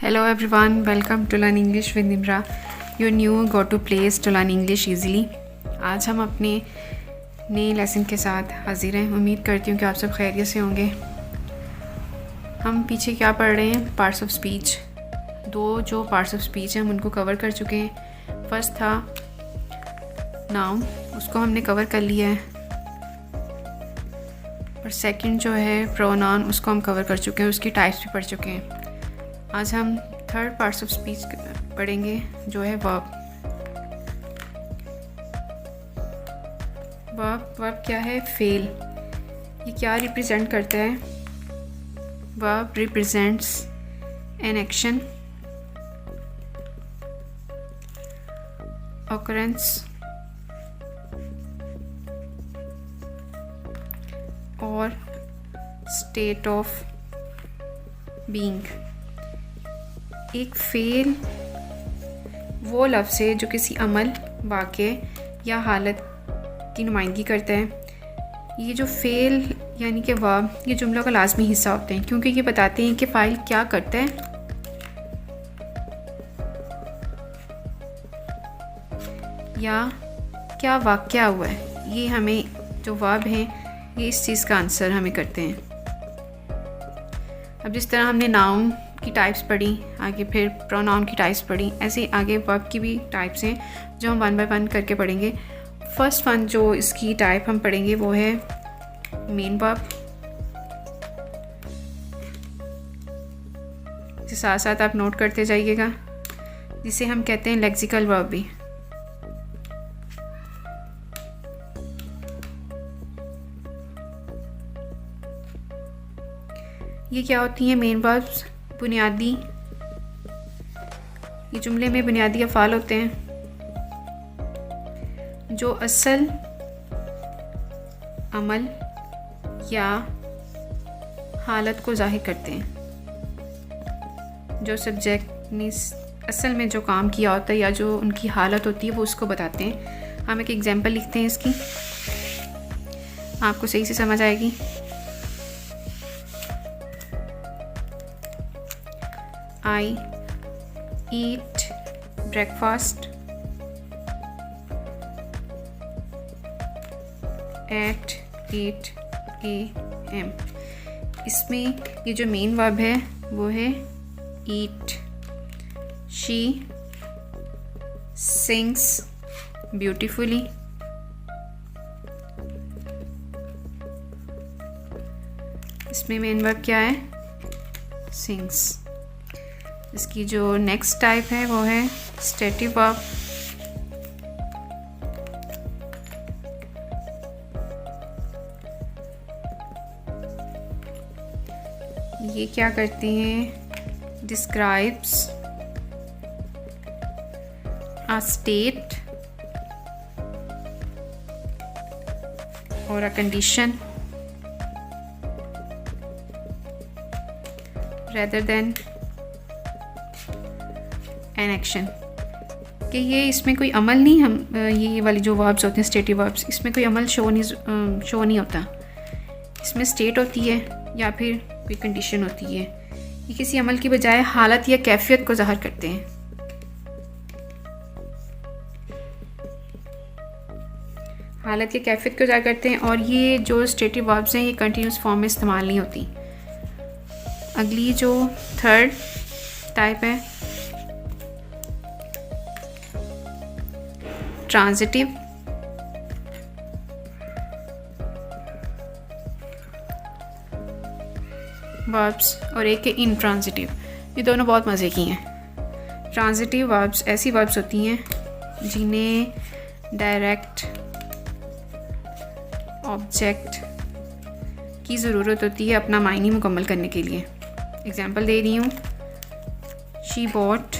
Hello everyone, welcome to Learn English with Nimra, your new go-to place to learn English easily. आज हम अपने नए lesson के साथ हाजिर हैं। उम्मीद करती हूँ कि आप सब खैरियत से होंगे। हम पीछे क्या पढ़ रहे हैं? Parts of speech. दो जो पार्ट्स ऑफ स्पीच हैं हम उनको कवर कर चुके हैं। फर्स्ट था नाउन, उसको हमने कवर कर लिया है, और सेकंड जो है प्रोनाउन, उसको हम कवर कर चुके हैं, उसकी टाइप्स भी पढ़ चुके हैं। आज हम थर्ड पार्ट्स ऑफ स्पीच पढ़ेंगे जो है वर्ब। वर्ब क्या है? फेल। ये क्या रिप्रेजेंट करता है? Verb represents an action, occurrence और स्टेट ऑफ बीइंग। एक फेल वो लफ्ज़ है जो किसी अमल, वाक़े या हालत की नुमाइंदगी करता है। ये जो फेल यानी कि वर्ब, ये जुमलों का लाजमी हिस्सा होते हैं, क्योंकि ये बताते हैं कि फ़ाइल क्या करता है या क्या वाक़या हुआ है। ये हमें जो वर्ब हैं ये इस चीज़ का आंसर हमें करते हैं। अब जिस तरह हमने नाउन की टाइप्स पढ़ी, आगे फिर प्रोनाउन की टाइप्स पढ़ी, ऐसे आगे वर्ब की भी टाइप्स हैं जो हम वन बाय वन करके पढ़ेंगे। फर्स्ट वन जो इसकी टाइप हम पढ़ेंगे वो है मेन वर्ब। इसके साथ साथ आप नोट करते जाइएगा, जिसे हम कहते हैं लेक्सिकल वर्ब भी। ये क्या होती हैं मेन वर्ब्स? बुनियादी, ये जुमले में बुनियादी अफ़ाल होते हैं जो असल अमल या हालत को ज़ाहिर करते हैं। जो सब्जेक्ट ने असल में जो काम किया होता है या जो उनकी हालत होती है वो उसको बताते हैं। हम एक एग्जांपल लिखते हैं इसकी, आपको सही से समझ आएगी। I eat breakfast at 8 AM। इसमें ये जो मेन वर्ब है वो है eat। She sings beautifully। इसमें मेन वर्ब क्या है? sings। इसकी जो नेक्स्ट टाइप है वो है स्टेटिव वर्ब। ये क्या करती हैं? डिस्क्राइब्स अ स्टेट और a condition rather than an action. कि ये इसमें कोई अमल नहीं, हम ये वाली जो वर्ब्स होते हैं स्टेटिव वर्ब्स, इसमें कोई अमल शो नहीं होता। इसमें स्टेट होती है या फिर कोई कंडीशन होती है। ये किसी अमल की बजाय हालत या कैफियत को ज़ाहिर करते हैं। हालत या कैफियत को ज़ाहिर करते हैं, और ये जो स्टेटिव वर्ब्स हैं ये कंटिन्यूस फॉर्म में इस्तेमाल नहीं होती। अगली जो थर्ड टाइप है ट्रांजिटिव। वर्ब्स और एक है इनट्रांजिटिव। ये दोनों बहुत मज़े की हैं। ट्रांजिटिव वर्ब्स ऐसी वर्ब्स होती हैं जिन्हें डायरेक्ट ऑब्जेक्ट की ज़रूरत होती है अपना मायने मुकम्मल करने के लिए। एग्जाम्पल दे रही हूँ, she bought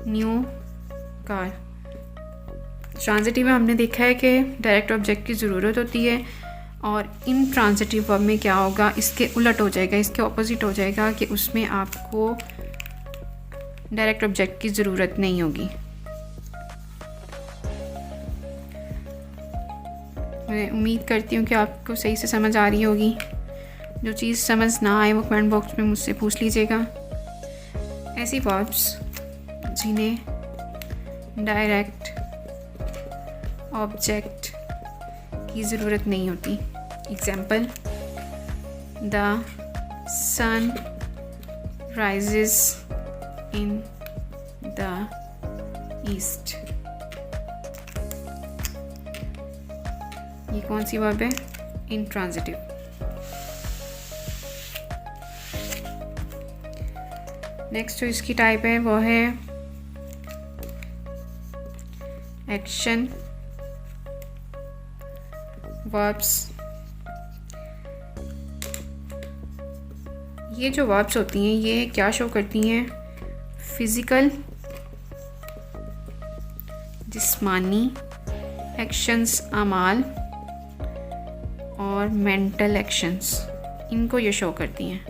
new car. Transitive में हमने देखा है कि डायरेक्ट ऑब्जेक्ट की ज़रूरत होती है, और इन ट्रांजिटिव वर्ब में क्या होगा? इसके उलट हो जाएगा, इसके ऑपोजिट हो जाएगा कि उसमें आपको डायरेक्ट ऑब्जेक्ट की ज़रूरत नहीं होगी। मैं उम्मीद करती हूँ कि आपको सही से समझ आ रही होगी। जो चीज़ समझ ना आए वो कमेंट बॉक्स में मुझसे पूछ लीजिएगा। ऐसी वर्ब्स जिन्हें डायरेक्ट ऑब्जेक्ट की ज़रूरत नहीं होती। Example, the sun rises in the east. ये कौन सी वर्ब है? इंट्रांजिटिव। नेक्स्ट जो इसकी टाइप है वो है एक्शन वर्ब्स। ये जो वर्ब्स होती हैं ये क्या शो करती हैं? फिज़िकल जिस्मानी एक्शंस, अमाल और मेंटल एक्शंस, इनको ये शो करती हैं।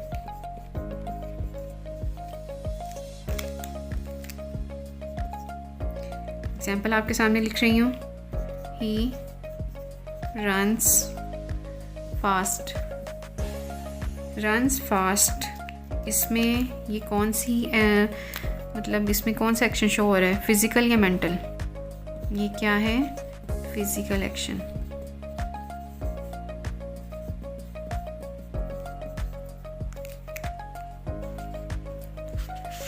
एग्जाम्पल आपके सामने लिख रही हूँ, he runs fast. Runs fast, इसमें ये कौन सी मतलब इसमें कौन सा एक्शन शो हो रहा है? फिज़िकल या मेंटल? ये क्या है? Physical action.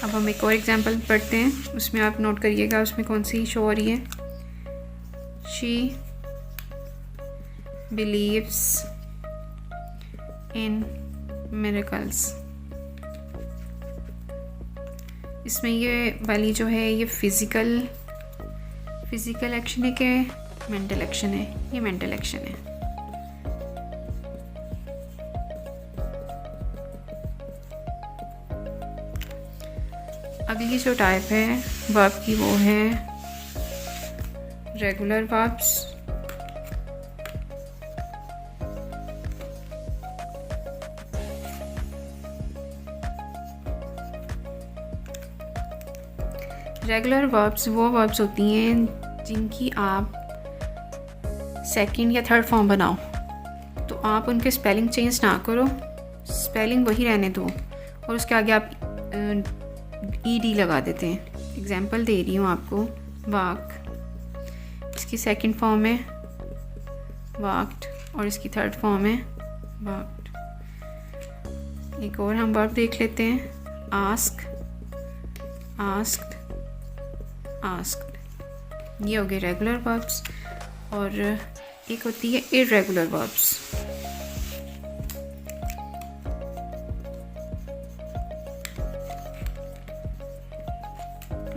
अब हम एक और एग्जांपल पढ़ते हैं, उसमें आप नोट करिएगा उसमें कौन सी शो हो रही है। She believes in miracles. इसमें ये वाली जो है ये फिज़िकल एक्शन है कि मेंटल एक्शन है? ये मेंटल एक्शन है। अगली जो टाइप है वर्ब की वो है रेगुलर वर्ब्स। रेगुलर वर्ब्स वो वर्ब्स होती हैं जिनकी आप सेकंड या थर्ड फॉर्म बनाओ तो आप उनके स्पेलिंग चेंज ना करो, स्पेलिंग वही रहने दो और उसके आगे आप ईडी लगा देते हैं। एग्जाम्पल दे रही हूँ आपको, वाक, इसकी सेकंड फॉर्म है वाक्ड और इसकी थर्ड फॉर्म है वाक्ड। एक और हम वर्ब देख लेते हैं, आस्क, आस्क्ड, आस्क्ड। ये हो गए रेगुलर वर्ब्स। और एक होती है इर्रेगुलर वर्ब्स।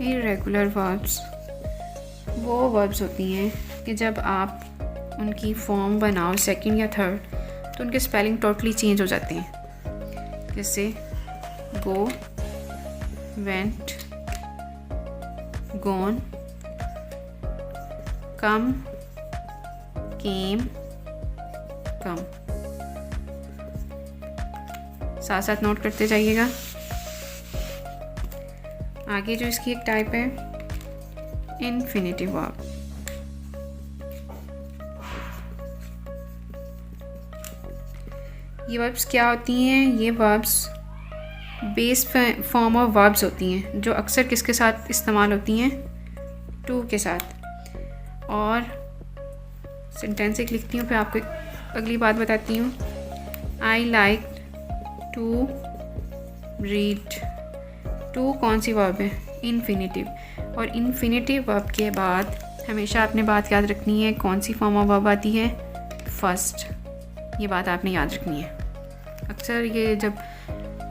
इर्रेगुलर वर्ब्स वो वर्ब्स होती हैं कि जब आप उनकी फॉर्म बनाओ सेकंड या थर्ड तो उनके स्पेलिंग टोटली चेंज हो जाते हैं। जैसे गो, वेंट, गॉन, कम, केम, कम। साथ साथ नोट करते जाइएगा। आगे जो इसकी एक टाइप है इन्फिनिटिव वर्ब। ये वर्ब्स क्या होती हैं? ये verbs base form of verbs होती हैं जो अक्सर किसके साथ इस्तेमाल होती हैं? टू के साथ। और सेंटेंस एक लिखती हूँ फिर आपको अगली बात बताती हूँ। I like to read. To कौन सी वर्ब है? इन्फिनिटिव। और इन्फिनिटिव वर्ब के बाद हमेशा आपने बात याद रखनी है कौन सी फॉर्म ऑफ वर्ब आती है? फर्स्ट। ये बात आपने याद रखनी है। अक्सर ये जब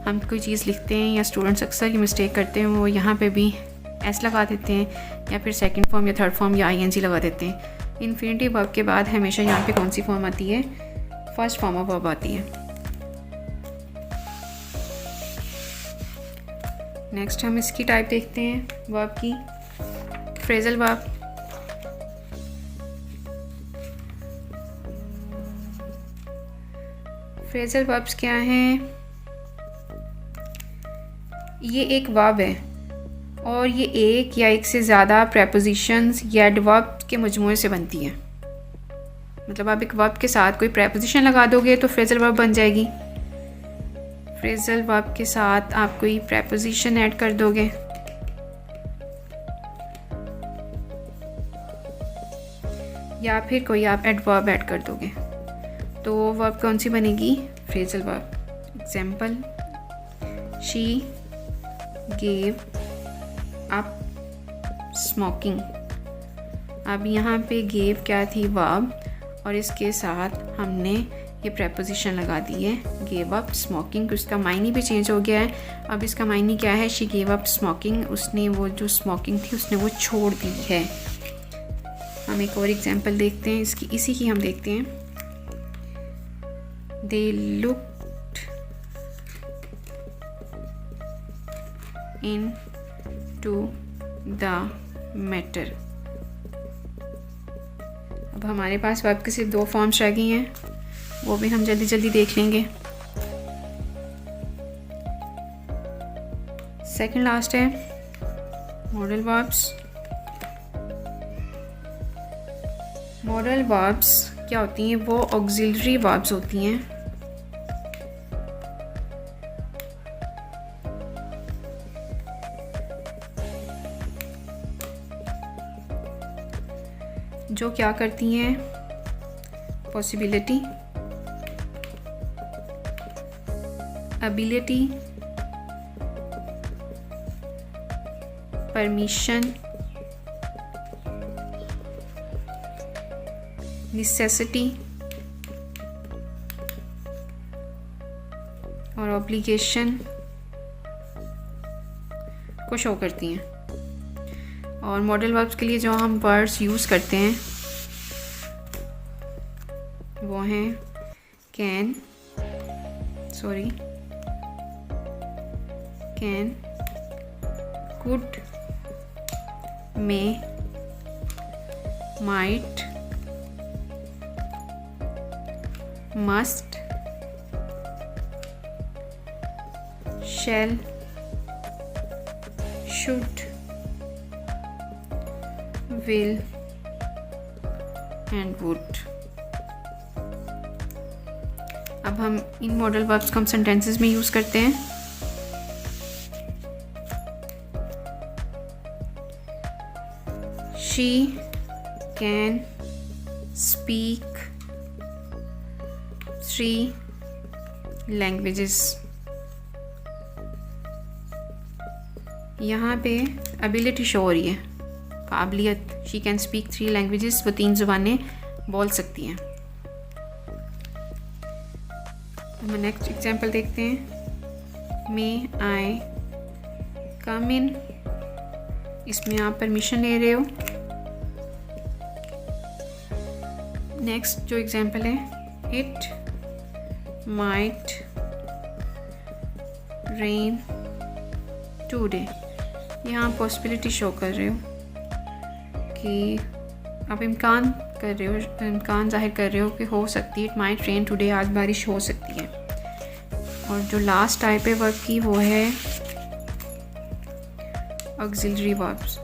हम कोई चीज़ लिखते हैं या स्टूडेंट्स अक्सर ये मिस्टेक करते हैं, वो यहाँ पे भी एस लगा देते हैं या फिर सेकंड फॉर्म या थर्ड फॉर्म या आईएनजी लगा देते हैं। इन्फिनिटिव वर्ब के बाद हमेशा यहाँ पे कौन सी फॉर्म आती है? फर्स्ट फॉर्म ऑफ वर्ब आती है। नेक्स्ट हम इसकी टाइप देखते हैं वर्ब की, फ्रेजल वर्ब। फ्रेजल वर्ब्स क्या हैं? ये एक वर्ब है और ये एक या एक से ज़्यादा प्रेपोजिशंस या एडवर्ब के मजमूए से बनती है। मतलब आप एक वर्ब के साथ कोई प्रेपोजिशन लगा दोगे तो फ्रेजल वर्ब बन जाएगी। फ्रेजल वर्ब के साथ आप कोई प्रेपोजिशन ऐड कर दोगे। या फिर कोई आप एडवर्ब ऐड कर दोगे। तो वर्ब कौन सी बनेगी? Phrasal verb. Example, she gave up smoking. अब यहाँ पे गेव क्या थी? वर्ब, और इसके साथ हमने ये प्रेपोजिशन लगा दी है गेव अप स्मोकिंग। उसका मायने भी चेंज हो गया है। अब इसका मायने क्या है? शी गेव अप स्मोकिंग, उसने वो जो स्मोकिंग थी उसने वो छोड़ दी है। हम एक और एग्जांपल देखते हैं इसी की हम देखते हैं। They looked into the matter. अब हमारे पास वर्ब के सिर्फ 2 फॉर्म्स रह गई हैं, वो भी हम जल्दी जल्दी देख लेंगे। सेकंड लास्ट है मॉडल वर्ब्स। मॉडल वर्ब्स क्या होती हैं? वो ऑक्सिलरी वर्ब्स होती हैं। जो क्या करती हैं? पॉसिबिलिटी, एबिलिटी, परमिशन, नेसेसिटी और ऑब्लिगेशन को शो करती हैं। और मॉडल वर्ब्स के लिए जो हम वर्ड्स यूज़ करते हैं वो हैं can, could, may, might, must, shall, should, will and would. अब हम इन मॉडल वर्ब्स को हम सेंटेंसेस में यूज़ करते हैं। She can speak 3 languages. यहाँ पे एबिलिटी शो हो रही है, काबिलियत। शी कैन स्पीक 3 लैंग्वेजेस, वो 3 ज़ुबानें बोल सकती हैं। हम नेक्स्ट एग्जांपल देखते हैं। मे आई कम इन, इसमें आप परमिशन ले रहे हो। नेक्स्ट जो एग्जांपल है, इट माइट रेन टुडे। यहाँ पॉसिबिलिटी शो कर रहे हो कि आप इम्कान कर रहे हो, इम्कान जाहिर कर रहे हो कि हो सकती है। इट माइट रेन टुडे, आज बारिश हो सकती है। और जो लास्ट टाइप है वर्ब की वो है ऑक्सिलरी वर्ब्स।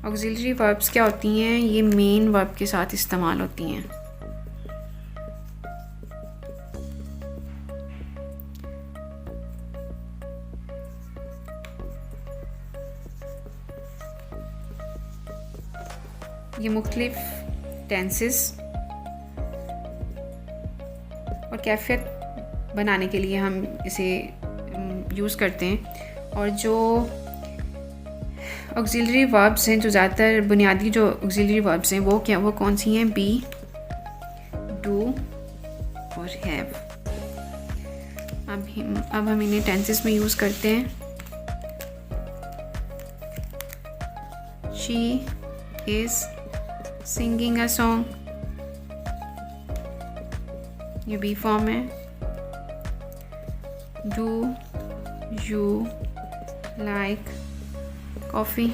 ऑक्सिलरी वर्ब्स क्या होती हैं? ये मेन वर्ब के साथ इस्तेमाल होती हैं। ये मुख्तलिफ टेंसेस और कैफियत बनाने के लिए हम इसे यूज़ करते हैं। और जो ऑक्सिलरी वर्ब्स हैं, जो ज़्यादातर बुनियादी जो ऑक्सिलरी वर्ब्स हैं वो क्या, वो कौन सी हैं? बी, डू और हैव। अब हम इन्हें टेंसेस में यूज़ करते हैं। She is singing a song, ये बी फॉर्म है। Do you like coffee.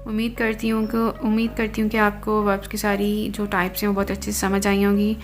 उम्मीद करती हूँ कि आपको वर्ब्स की सारी जो टाइप्स हैं वो बहुत अच्छे से समझ आई होंगी।